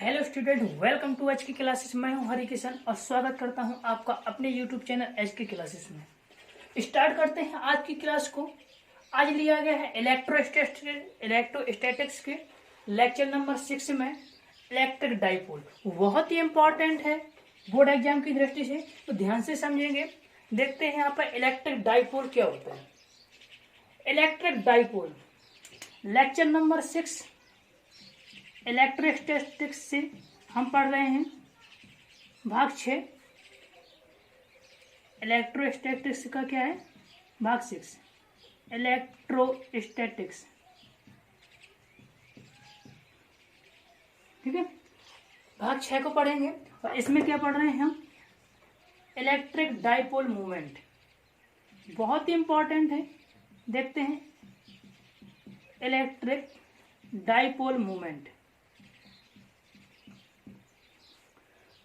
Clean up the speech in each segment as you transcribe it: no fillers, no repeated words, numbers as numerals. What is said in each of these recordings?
Hello student, welcome to H की classes. मैं हूं हरि किशन और स्वागत करता हूं आपका अपने यूट्यूब चैनल एच की क्लासेस में। स्टार्ट करते हैं आज की क्लास को। आज लिया गया है इलेक्ट्रोस्टैटिक्स के लेक्चर नंबर 6 में इलेक्ट्रिक डाइपोल। बहुत ही इंपॉर्टेंट है बोर्ड एग्जाम की दृष्टि से, तो ध्यान से समझेंगे। देखते हैं यहाँ पर इलेक्ट्रिक डाइपोल क्या होता है। Electric dipole lecture number 6 electrostatics से हम पढ़ रहे हैं भाग 6। इलेक्ट्रोस्टैटिक्स का क्या है? भाग 6 इलेक्ट्रोस्टैटिक्स। ठीक है, भाग 6 को पढ़ेंगे और इसमें क्या पढ़ रहे हैं हम? Electric dipole movement. बहुत ही इंपॉर्टेंट है। देखते हैं इलेक्ट्रिक डाइपोल मूवमेंट।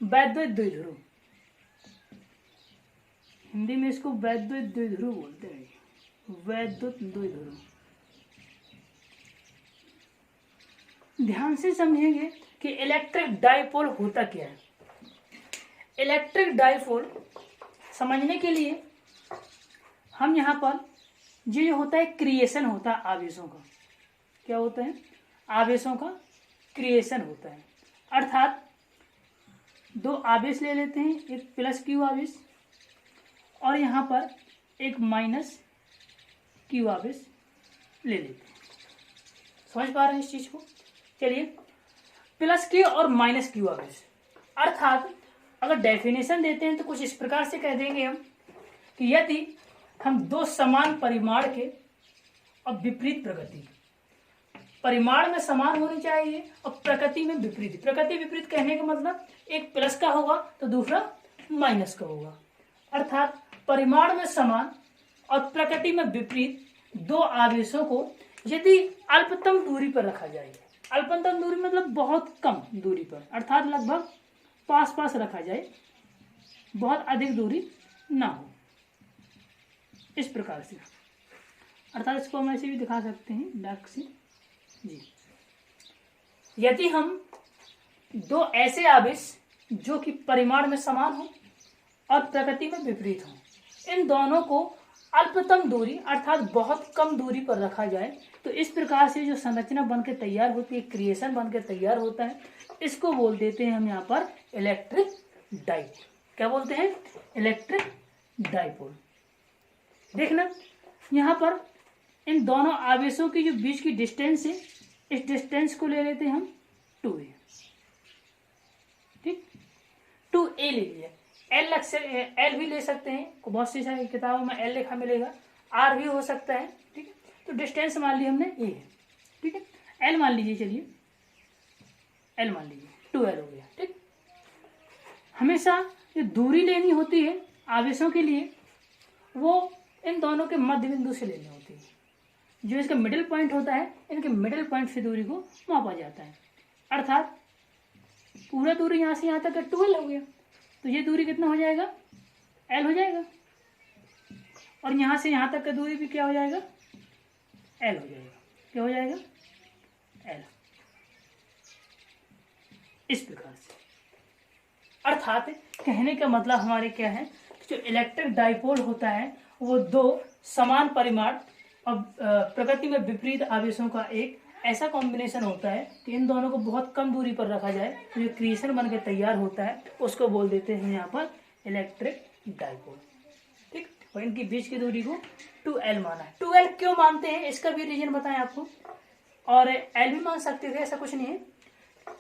वैद्युत द्विध्रुव, हिंदी में इसको वैद्युत द्विध्रुव बोलते हैं। वैद्युत द्विध्रुव, ध्यान से समझेंगे कि इलेक्ट्रिक डाइपोल होता क्या है। इलेक्ट्रिक डाइपोल समझने के लिए हम यहाँ पर ये होता है क्रिएशन होता है आवेशों का। क्या होता है? आवेशों का क्रिएशन होता है। अर्थात दो आवेश ले लेते हैं, एक प्लस क्यू आवेश और यहाँ पर एक माइनस क्यू आवेश ले लेते हैं। समझ पा रहे हैं इस चीज को? चलिए, प्लस क्यू और माइनस क्यू आवेश, अर्थात अगर डेफिनेशन देते हैं तो कुछ इस प्रकार से कह देंगे हम कि यदि हम दो समान परिमाण के और विपरीत प्रकृति, परिमाण में समान होनी चाहिए और प्रकृति में विपरीत। प्रकृति विपरीत कहने का मतलब एक प्लस का होगा तो दूसरा माइनस का होगा। अर्थात परिमाण में समान और प्रकृति में विपरीत दो आवेशों को यदि अल्पतम दूरी पर रखा जाए, अल्पतम दूरी मतलब बहुत कम दूरी पर, अर्थात लगभग पास पास रखा जाए, बहुत अधिक दूरी ना हो, इस प्रकार से। अर्थात इसको हम ऐसे भी दिखा सकते हैं डार्क से जी। यदि हम दो ऐसे आवेश जो कि परिमाण में समान हो और प्रकृति में विपरीत हो, इन दोनों को अल्पतम दूरी अर्थात बहुत कम दूरी पर रखा जाए तो इस प्रकार से जो संरचना बनकर तैयार होती है, क्रिएशन बनकर तैयार होता है, इसको बोल देते हैं हम यहाँ पर इलेक्ट्रिक डाइपोल। क्या बोलते हैं? Electric dipole. देखना यहाँ पर इन दोनों आवेशों की जो बीच की डिस्टेंस है, इस डिस्टेंस को ले लेते हैं हम 2a। ठीक, 2a ले लिया। एल भी ले सकते हैं, बहुत सी सारी किताबों में एल लिखा मिलेगा, आर भी हो सकता है। ठीक है, तो डिस्टेंस मान ली हमने ए है। ठीक है, एल मान लीजिए, चलिए एल मान लीजिए, 2l हो गया। ठीक, हमेशा जो दूरी लेनी होती है आवेशों के लिए वो इन दोनों के मध्य बिंदु से लेनी होती है। जो इसका मिडिल पॉइंट होता है, इनके मिडिल पॉइंट से दूरी को मापा जाता है। अर्थात पूरा दूरी यहाँ से यहाँ तक 12 हो गया, तो ये दूरी कितना हो जाएगा? L हो जाएगा। और यहाँ से यहाँ तक का दूरी भी क्या हो जाएगा? L हो जाएगा। क्या हो जाएगा? L। इस प्रकार से अर्थात कहने का मतलब हमारे क्या है, जो इलेक्ट्रिक डाइपोल होता है वो दो समान परिमाण और प्रकृति में विपरीत आवेशों का एक ऐसा कॉम्बिनेशन होता है कि इन दोनों को बहुत कम दूरी पर रखा जाए तो जो क्रिएशन बनकर तैयार होता है उसको बोल देते हैं यहाँ पर इलेक्ट्रिक डाइपोल। ठीक, और इनकी बीच की दूरी को 2l माना है। 2l क्यों मानते हैं इसका भी रीजन बताएं आपको, और l भी मान सकते थे, ऐसा कुछ नहीं है।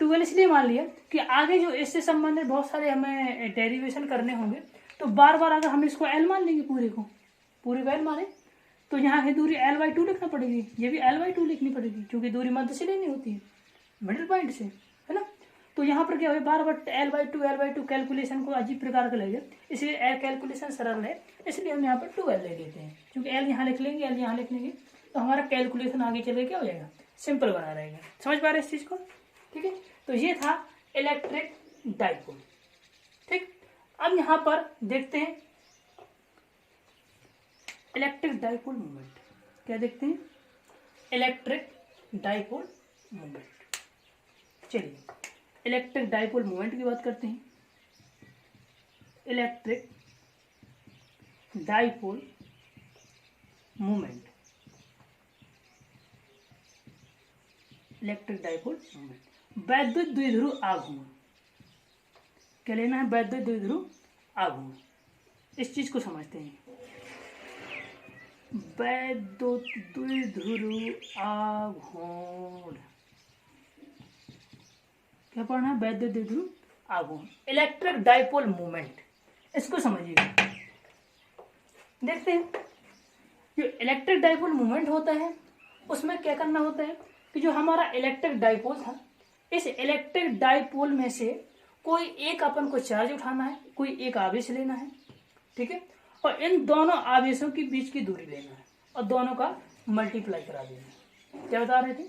2l इसलिए मान लिया कि आगे जो इससे संबंधित बहुत सारे हमें डेरिवेशन करने होंगे, तो बार बार अगर हम इसको l मान लेंगे, पूरी को l माने, तो यहाँ की दूरी l/2 लिखना पड़ेगी, ये भी l/2 लिखनी पड़ेगी, क्योंकि दूरी मध्य से लेनी होती है, मिडिल पॉइंट से, है ना। तो यहाँ पर क्या हो, बार बार l/2 कैलकुलेशन को अजीब प्रकार का लगेगा, इसलिए कैलकुलेशन सरल है, इसलिए हम यहाँ पर 2l ले लेते हैं। क्योंकि l यहाँ लिख लेंगे, l यहाँ लिख लेंगे, तो हमारा कैलकुलेशन आगे चल के क्या हो जाएगा? सिंपल बना रहेगा। समझ पा रहे इस चीज को? ठीक है, तो ये था इलेक्ट्रिक डाइपोल। ठीक, अब यहाँ पर देखते हैं इलेक्ट्रिक डाइपोल मूवमेंट। क्या देखते हैं? Electric dipole movement. चलिए, इलेक्ट्रिक डाइपोल मोमेंट की बात करते हैं। Electric dipole moment, electric dipole moment, वैद्युत द्विध्रुव आघूर्ण। क्या लेना है? वैद्युत द्विध्रुव आघूर्ण। इस चीज को समझते हैं। वैद्युत द्विध्रुव आघूर्ण, क्या पढ़ना है? वैद्युत द्विध्रुव आघूर्ण, इलेक्ट्रिक डाइपोल मोमेंट, इसको समझिएगा। देखते हैं जो इलेक्ट्रिक डाइपोल मोमेंट होता है उसमें क्या करना होता है कि जो हमारा इलेक्ट्रिक डाइपोल था, इस इलेक्ट्रिक डाइपोल में से कोई एक अपन को चार्ज उठाना है, कोई एक आवेश लेना है, ठीक है, और इन दोनों आवेशों के बीच की दूरी लेना है और दोनों का मल्टीप्लाई करा देना है। क्या बता रहे थे?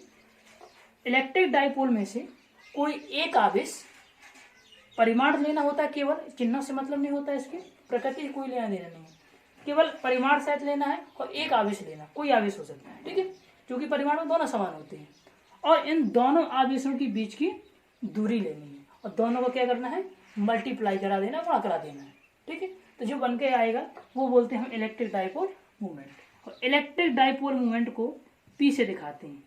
इलेक्ट्रिक डाइपोल में से कोई एक आवेश, परिमाण लेना होता है, केवल चिन्ह से मतलब नहीं होता है, इसके प्रकृति से कोई लेना देना नहीं है, केवल परिमाण सेट लेना है और एक आवेश लेना, कोई आवेश हो सकता है, ठीक है, क्योंकि परिमाण में दोनों समान होते हैं, और इन दोनों आवेशों के बीच की दूरी लेनी है और दोनों को क्या करना है? मल्टीप्लाई करा देना, गुणा करा देना है, ठीक है। तो जो बन के आएगा वो बोलते हैं हम इलेक्ट्रिक डाइपोल मूवमेंट। और इलेक्ट्रिक डाइपोल मूवमेंट को पी से दिखाते हैं,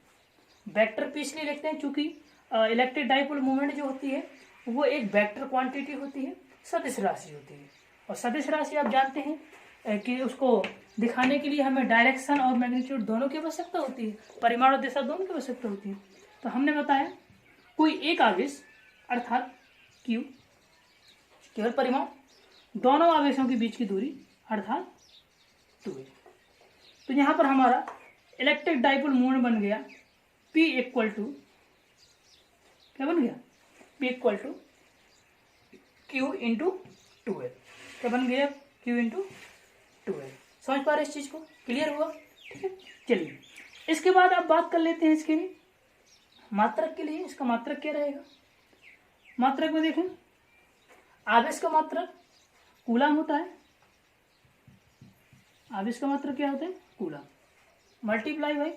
वेक्टर पी इसलिए लिखते हैं क्योंकि इलेक्ट्रिक डाइपोल मूवमेंट जो होती है वो एक वेक्टर क्वांटिटी होती है, सदिश राशि होती है, और सदिश राशि आप जानते हैं कि उसको दिखाने के लिए हमें डायरेक्शन और मैग्नीट्यूड दोनों की आवश्यकता होती है, परिमाण और दिशा दोनों की आवश्यकता होती है। तो हमने बताया कोई एक आवेश अर्थात क्यू, केवल परिमाण, दोनों आवेशों के बीच की दूरी अर्थात 2a। तो यहां पर हमारा इलेक्ट्रिक डाइपोल मूवमेंट बन गया P इक्वल टू, क्या बन गया? P equal to Q into 2l। क्या बन गया? Q into 2l। समझ पा रहे इस चीज को? क्लियर हुआ? ठीक है, चलिए इसके बाद आप बात कर लेते हैं इसके लिए मात्रक के लिए। इसका मात्रक क्या रहेगा? मात्रक में देखें, आवेश का मात्रक कूलम होता है, आवेश का मात्रक क्या होता है? कूलम, मल्टीप्लाई बाई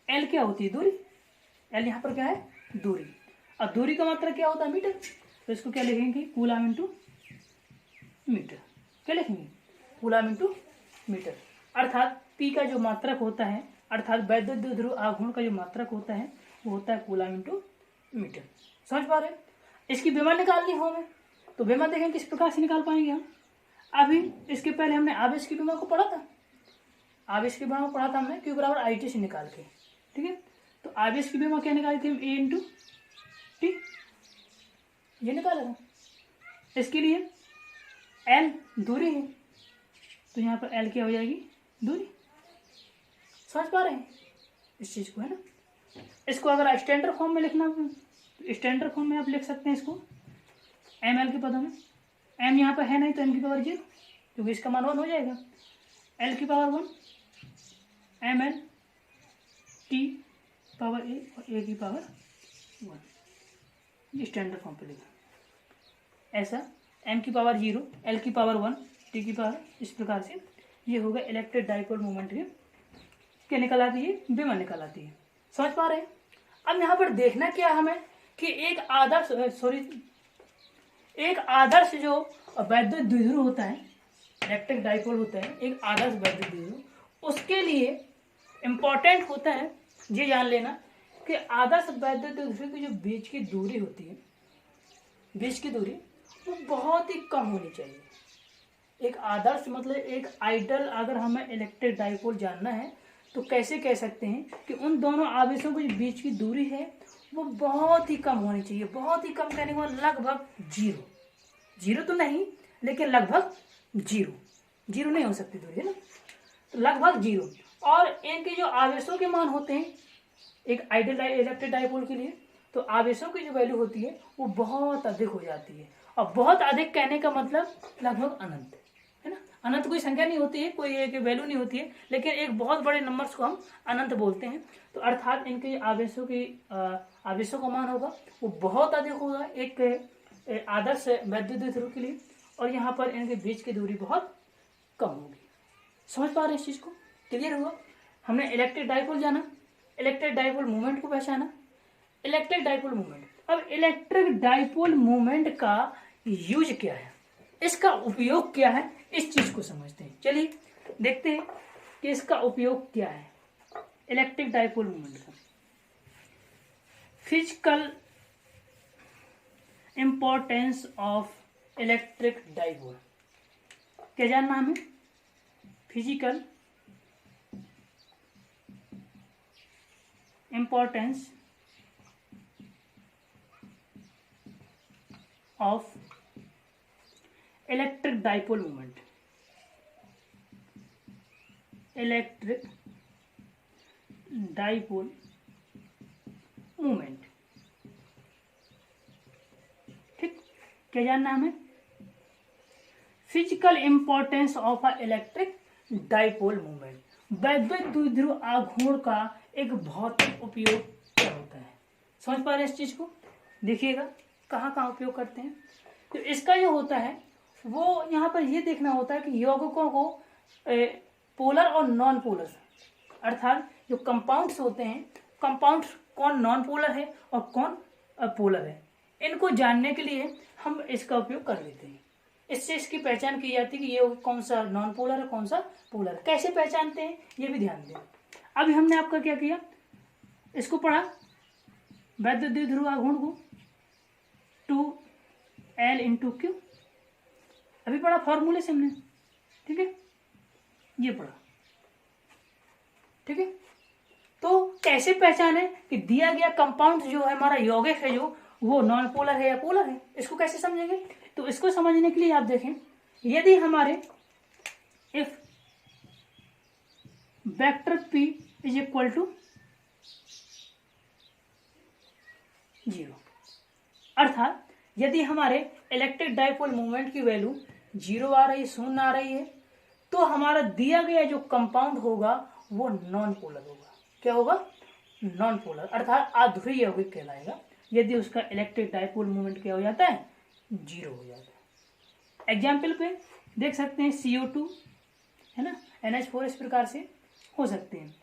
एल क्या होती है? दूरी। एल यहाँ पर क्या है? दूरी। अब दूरी का मात्रक क्या होता है? मीटर। तो इसको क्या लिखेंगे? Coulomb into metre. क्या लिखेंगे? Coulomb into metre. अर्थात पी का जो मात्रक होता है, अर्थात वैद्युत द्विध्रुव आघूर्ण का जो मात्रक होता है वो होता है कूलम इंटू मीटर। समझ पा रहे हैं? इसकी विमा निकालनी हो हमें, तो विमा देखें किस प्रकार से निकाल पाएंगे हम। अभी इसके पहले हमने आवेश की विमा को पढ़ा था, आवेश की विमा को पढ़ा था हमने Q बराबर IT से निकाल के, ठीक है। तो आवेश की विमा क्या निकाली थी हम? A इंटू टी, ये निकाला था। इसके लिए L दूरी है, तो यहाँ पर L क्या हो जाएगी? दूरी। समझ पा रहे हैं इस चीज को, है ना। इसको अगर स्टैंडर्ड फॉर्म में लिखना हो तो स्टैंडर्ड फॉर्म में आप लिख सकते हैं इसको ml के पदों में। m यहाँ पर है नहीं तो n की पावर 0, क्योंकि इसका मान 1 हो जाएगा। l की power 1, ml t power a और a की पावर 1, ये स्टैंडर्ड फॉर्म पे लिखा। ऐसा m की पावर 0, l की पावर 1, t की पावर, इस प्रकार से ये होगा इलेक्ट्रिक डाइपोल मोमेंट के क्या निकल आती है? विमा निकल आती है। समझ पा रहे हैं? अब यहाँ पर देखना क्या हमें कि एक आदर्श जो वैद्युत द्विध्रुव होता है, इलेक्ट्रिक डाइपोल होता है, एक आदर्श वैद्युत द्विध्रुव, उसके लिए इम्पोर्टेंट होता है ये जान लेना कि आदर्श वैद्युत द्विध्रुव की जो बीच की दूरी होती है, बीच की दूरी वो बहुत ही कम होनी चाहिए। एक आदर्श मतलब एक आइडियल, अगर हमें इलेक्ट्रिक डाइपोल जानना है तो कैसे कह सकते हैं कि उन दोनों आवेशों के बीच की दूरी है वो बहुत ही कम होनी चाहिए। बहुत ही कम कहने को लगभग 0, 0 तो नहीं लेकिन लगभग 0 नहीं हो सकती दूरी, है ना, तो लगभग 0। और इनके जो आवेशों के मान होते हैं एक आइडियल इलेक्ट्रिक डाइपोल के लिए, तो आवेशों की जो वैल्यू होती है वो बहुत अधिक हो जाती है। और बहुत अधिक कहने का मतलब लगभग अनंत, है ना। अनंत कोई संख्या नहीं होती है, कोई एक वैल्यू नहीं होती है, लेकिन एक बहुत बड़े नंबर्स को हम अनंत बोलते हैं। तो अर्थात इनके आवेशों का मान होगा वो बहुत अधिक होगा एक आदर्श वैद्युत द्विध्रुव के लिए, और यहाँ पर इनके बीच की दूरी बहुत कम होगी। समझ पा रहे हैं इस चीज को? क्लियर हुआ? हमने इलेक्ट्रिक डाइपोल जाना, इलेक्ट्रिक डाइपोल मूवमेंट को पहचाना। इलेक्ट्रिक डाइपोल मूवमेंट अब इलेक्ट्रिक डाइपोल मोमेंट का यूज क्या है, इसका उपयोग क्या है, इस चीज को समझते हैं। चलिए देखते हैं कि इसका उपयोग क्या है इलेक्ट्रिक डाइपोल मोमेंट का। Physical importance of electric dipole, क्या जानना हमें? Physical importance of electric dipole moment, electric dipole moment. ठीक, क्या जानना हमें? Physical importance of a electric dipole moment. वैद्युत द्विध्रुव आघूर्ण का एक भौतिक उपयोग क्या होता है? समझ पा रहे हैं इस चीज को? देखिएगा कहाँ कहाँ उपयोग करते हैं। तो इसका जो होता है वो यहाँ पर ये देखना होता है कि यौगिकों को पोलर और नॉन पोलर, अर्थात जो कंपाउंड्स होते हैं, कंपाउंड्स कौन नॉन पोलर है और कौन पोलर है, इनको जानने के लिए हम इसका उपयोग कर लेते हैं। इससे इसकी पहचान की जाती है कि ये कौन सा नॉन पोलर है, कौन सा पोलर है। कैसे पहचानते हैं ये भी ध्यान दें। अभी हमने आपका क्या किया, इसको पढ़ा वैद्युत द्विध्रुव आघूर्ण को 2L इंटू क्यू, अभी पढ़ा फॉर्मूले से हमने, ठीक है, ये पढ़ा, ठीक है। तो कैसे पहचाने कि दिया गया कंपाउंड जो है हमारा यौगिक है जो वो नॉन पोलर है या पोलर है, इसको कैसे समझेंगे? तो इसको समझने के लिए आप देखें, यदि हमारे if vector P is equal to 0, अर्थात यदि हमारे इलेक्ट्रिक डाइपोल मोमेंट की वैल्यू 0 आ रही है, 0 आ रही है, तो हमारा दिया गया जो कंपाउंड होगा वो नॉन पोलर होगा। क्या होगा? नॉन पोलर, अर्थात अध्रुवीय यौगिक कहलाएगा यदि उसका इलेक्ट्रिक डाइपोल मोमेंट क्या हो जाता है? 0 हो जाता है। एग्जाम्पल पे देख सकते हैं CO2 है ना, NH4 इस प्रकार से हो सकते हैं।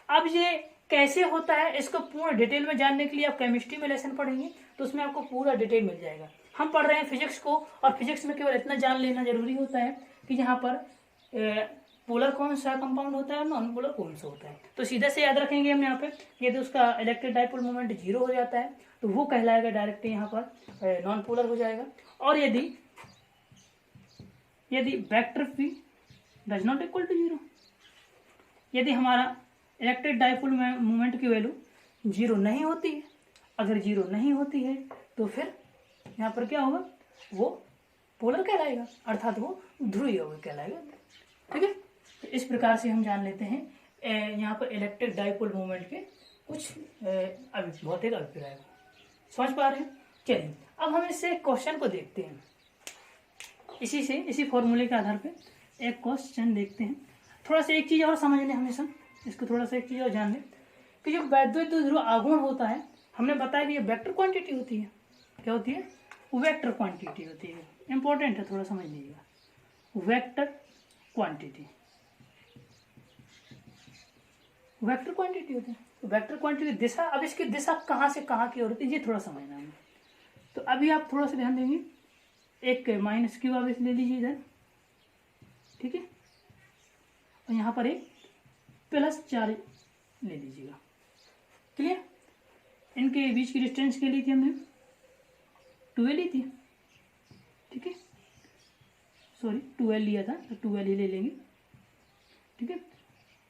अब ये कैसे होता है इसको पूर्ण डिटेल में जानने के लिए आप केमिस्ट्री में लेसन पढ़ेंगे तो उसमें आपको पूरा डिटेल मिल जाएगा। हम पढ़ रहे हैं फिजिक्स को, और फिजिक्स में केवल इतना जान लेना जरूरी होता है कि यहाँ पर पोलर कौन सा कंपाउंड होता है और नॉन पोलर कौन सा होता है। तो सीधा से याद रखेंगे हम यहाँ पे, यदि उसका इलेक्ट्रिक डाइपोल मोमेंट 0 हो जाता है तो वो कहलाएगा डायरेक्ट यहाँ पर नॉन पोलर हो जाएगा। और यदि vector P does not equal to 0, यदि हमारा इलेक्ट्रिक डाइपोल मोमेंट की वैल्यू 0 नहीं होती है, अगर 0 नहीं होती है तो फिर यहाँ पर क्या होगा? वो पोलर कहलाएगा, अर्थात वो ध्रुवीय यौगिक कहलाएगा। ठीक है, तो इस प्रकार से हम जान लेते हैं यहाँ पर इलेक्ट्रिक डाइपोल मोमेंट के कुछ भौतिक अभिप्राय। समझ पा रहे हैं? चलिए अब हम इससे क्वेश्चन को देखते हैं, इसी फॉर्मूले के आधार पे एक क्वेश्चन देखते हैं। थोड़ा सा एक चीज़ और समझ लें, हमेशा इसको थोड़ा सा एक चीज़ और जान लें कि जो वैद्युत द्विध्रुव आघूर्ण होता है, हमने बताया कि ये वेक्टर क्वांटिटी होती है। क्या होती है? वेक्टर क्वांटिटी होती है। इंपॉर्टेंट है, थोड़ा समझ लीजिएगा। वेक्टर क्वांटिटी, वेक्टर क्वांटिटी होती है। तो वेक्टर क्वांटिटी दिशा, अब इसकी दिशा कहाँ से कहाँ की ओर होती है ये थोड़ा समझना है। तो अभी आप थोड़ा सा ध्यान देंगे, एक माइनस क्यू आप इसे ले लीजिए इधर, ठीक है, और यहाँ पर एक प्लस चार्ज ले लीजिएगा। क्लियर? इनके बीच की डिस्टेंस के लिए थी हमने 2L ली थी, ठीक है, सॉरी 2L लिया था तो 2L ही ले लेंगे, ठीक है।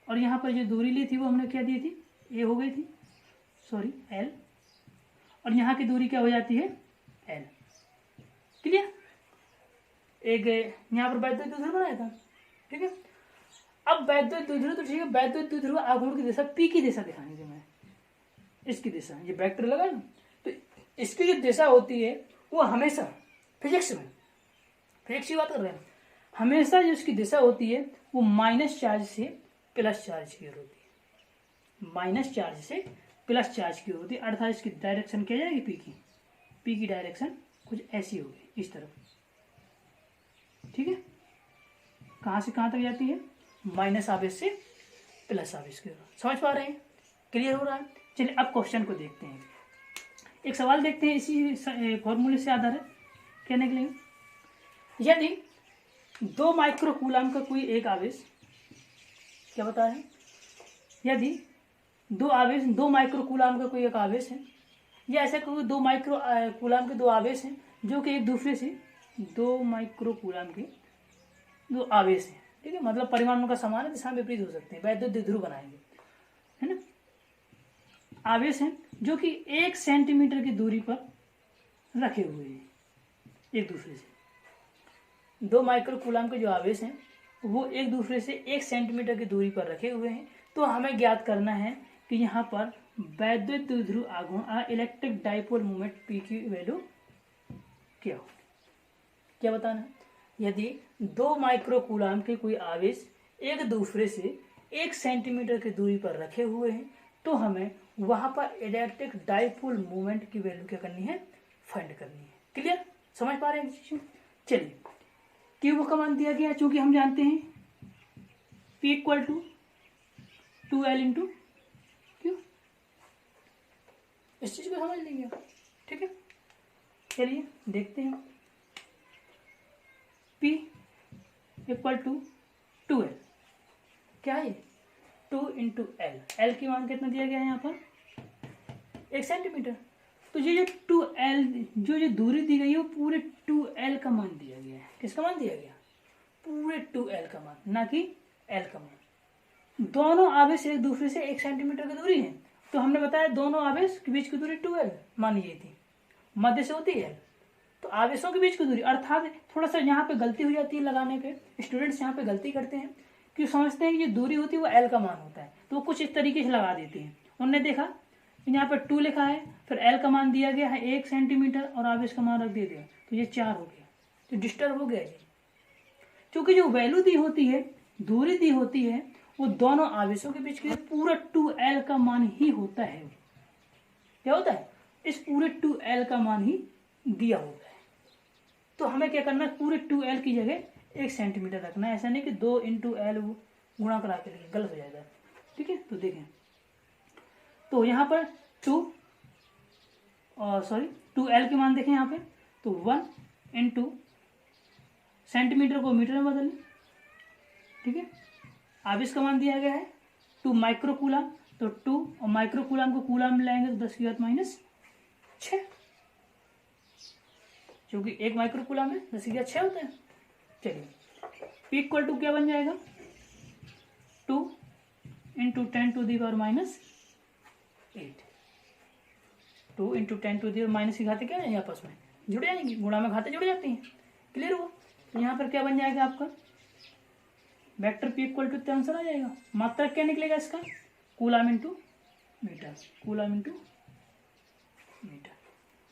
और यहाँ पर जो दूरी ली थी वो हमने क्या दी थी? A हो गई थी, सॉरी L, और यहाँ की दूरी क्या हो जाती है? L। क्लियर? एक यहाँ पर वैद्युत द्विध्रुव बनाया था, ठीक है। अब वैद्युत द्विध्रुव तो ठीक है, वैद्युत द्विध्रुव आघूर्ण की दिशा P की दिशा दिखानी थी मैं, इसकी दिशा, ये वेक्टर लगा ना, तो इसकी जो दिशा होती है वो हमेशा फिजिक्स की बात कर रहे हैं, हमेशा जो इसकी दिशा होती है वो माइनस चार्ज से प्लस चार्ज की ओर होती है, माइनस चार्ज से प्लस चार्ज की ओर होती है, अर्थात इसकी डायरेक्शन क्या जाएगी? P की डायरेक्शन कुछ ऐसी होगी, इस तरफ, ठीक है। कहाँ से कहाँ तक जाती है? माइनस आवेश से प्लस आवेश की ओर। समझ पा रहे हैं? क्लियर हो रहा है? चलिए अब क्वेश्चन को देखते हैं। एक सवाल देखते हैं इसी फॉर्मूले से आधारित, क्या निकलेगा। यदि 2 माइक्रोकूलाम का कोई एक आवेश, क्या बता रहे हैं, यदि 2 माइक्रोकूलाम का कोई एक आवेश है, या ऐसा कोई 2 माइक्रोकूलाम के 2 आवेश हैं जो कि एक दूसरे से 2 माइक्रोकूलाम के 2 आवेश हैं, ठीक है, मतलब परिमाण उनका समान है, दिशा विपरीत हो सकते हैं, वैद्युत द्विध्रुव बनाएंगे, है ना। आवेश हैं जो कि 1 सेंटीमीटर की दूरी पर रखे हुए हैं एक दूसरे से। 2 माइक्रोकूलाम के जो आवेश हैं वो एक दूसरे से 1 सेंटीमीटर की दूरी पर रखे हुए हैं। तो हमें ज्ञात करना है कि यहाँ पर वैद्युत द्विध्रुव आघूर्ण इलेक्ट्रिक डाइपोल मोमेंट P की वैल्यू क्या हो, क्या बताना है। यदि 2 माइक्रोकूलाम के कोई आवेश एक दूसरे से 1 सेंटीमीटर की दूरी पर रखे हुए हैं तो हमें वहां पर इलेक्ट्रिक डाइपोल मोमेंट की वैल्यू क्या करनी है, फाइंड करनी है। क्लियर, समझ पा रहे हैं। चलिए, क्यू का मान दिया गया है, चूंकि हम जानते हैं P equal to 2L into Q, इस चीज को समझ लेंगे, ठीक है। चलिए देखते हैं, P इक्वल टू 2L, क्या है 2 इंटू एल, एल की मान कितना दिया गया है यहाँ पर 1 सेंटीमीटर। तो ये जो 2L जो दूरी दी गई है वो पूरे 2L का मान दिया गया है। किसका मान दिया गया, पूरे 2L का मान, ना कि L का मान। दोनों आवेश एक दूसरे से 1 सेंटीमीटर की दूरी है, तो हमने बताया दोनों आवेश के बीच की दूरी 2L मानी गई थी, मध्य से होती है, तो आवेशों के बीच की दूरी, अर्थात थोड़ा सा यहाँ पे गलती हो जाती है लगाने पे, स्टूडेंट्स यहाँ पे गलती करते हैं कि समझते हैं कि जो दूरी होती है वो L का मान होता है, तो वो कुछ इस तरीके से लगा देते हैं। उन्होंने देखा यहाँ पर 2 लिखा है, फिर L का मान दिया गया है 1 सेंटीमीटर और आवेश का मान रख दिया गया, तो ये 4 हो गया, तो डिस्टर्ब हो गया जी। क्योंकि जो वैल्यू दी होती है, दूरी दी होती है, वो दोनों आवेशों के बीच के पूरा 2L का मान ही होता है। क्या होता है, इस पूरे 2L का मान ही दिया होता है। तो हमें क्या करना है, पूरे 2L की जगह 1 सेंटीमीटर रखना है, ऐसा नहीं कि 2 इंटू एल गुणा करा के लिखें, गलत हो जाएगा, ठीक है। तो देखें, तो यहाँ पर 2L के मान देखें यहाँ पे, तो 1 इंटू सेंटीमीटर को मीटर में बदल लें, ठीक है। आवेश का मान दिया गया है 2 माइक्रोकूलाम, तो 2 और माइक्रोकूलाम को कूलाम में लाएंगे तो 10⁻⁶, क्योंकि 1 माइक्रोकूलाम में 10⁻⁶ होता है। चलिए, P इक्वल टू क्या बन जाएगा, 2 इंटू 10⁻⁻⁸, 2 इंटू 10⁻⁻ की घातें क्या है आपस में जुड़ जाएंगी, गुणा में घातें जुड़ जाती हैं। क्लियर हुआ। तो यहाँ पर क्या बन जाएगा आपका vector P equal to answer आ जाएगा। मात्रक क्या निकलेगा इसका, coulomb into metre, coulomb into metre.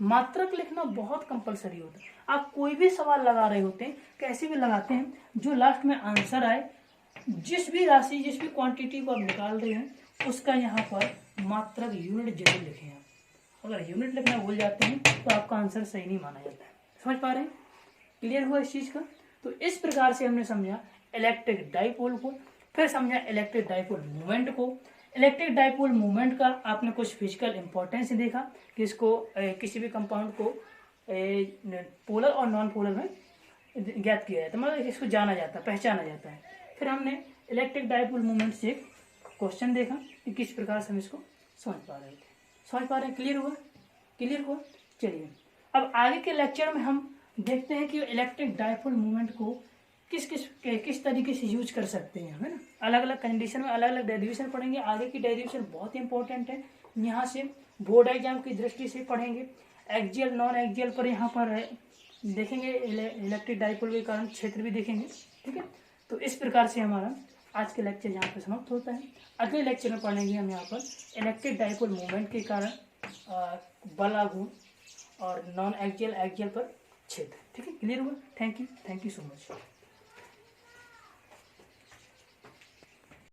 मात्रक लिखना बहुत कंपलसरी होता है। आप कोई भी सवाल लगा रहे होते हैं, कैसे भी लगाते हैं, जो लास्ट में आंसर आए, जिस भी राशि जिस भी क्वांटिटी को आप निकाल रहे हैं उसका यहाँ पर मात्रक यूनिट जरूर लिखें। आप अगर यूनिट लिखना भूल जाते हैं तो आपका आंसर सही नहीं माना जाता है। समझ पा रहे हैं, क्लियर हुआ इस चीज का। तो इस प्रकार से हमने समझा इलेक्ट्रिक डाइपोल को, फिर समझा इलेक्ट्रिक डाइपोल मूवमेंट को। इलेक्ट्रिक डाइपोल मूवमेंट का आपने कुछ फिजिकल इंपॉर्टेंस देखा कि इसको किसी भी कंपाउंड को पोलर और नॉन पोलर में ज्ञात किया जाता है, मतलब इसको जाना जाता है, पहचाना जाता है। फिर हमने इलेक्ट्रिक डाइपोल मूवमेंट से एक क्वेश्चन देखा कि किस प्रकार से हम इसको समझ पा रहे थे। समझ पा रहे हैं, क्लियर हुआ, क्लियर हुआ। चलिए, अब आगे के लेक्चर में हम देखते हैं कि इलेक्ट्रिक डाइपोल मूवमेंट को किस तरीके से यूज कर सकते हैं, है ना। अलग अलग कंडीशन में अलग अलग डेरिवेशन पढ़ेंगे। आगे की डेरिवेशन बहुत इंपॉर्टेंट है, यहाँ से बोर्ड एग्जाम की दृष्टि से पढ़ेंगे। एक्जियल नॉन एक्जियल पर यहाँ पर देखेंगे, इलेक्ट्रिक डाइपोल के कारण क्षेत्र भी देखेंगे, ठीक है। तो इस प्रकार से हमारा आज के लेक्चर यहाँ पर समाप्त होता है। अगले लेक्चर में पढ़ेंगे हम यहाँ पर इलेक्ट्रिक डाइपोल मूवमेंट के कारण बल आघूर्ण और नॉन एक्जियल एक्जियल पर क्षेत्र, ठीक है। क्लियर हुआ। Thank you so much.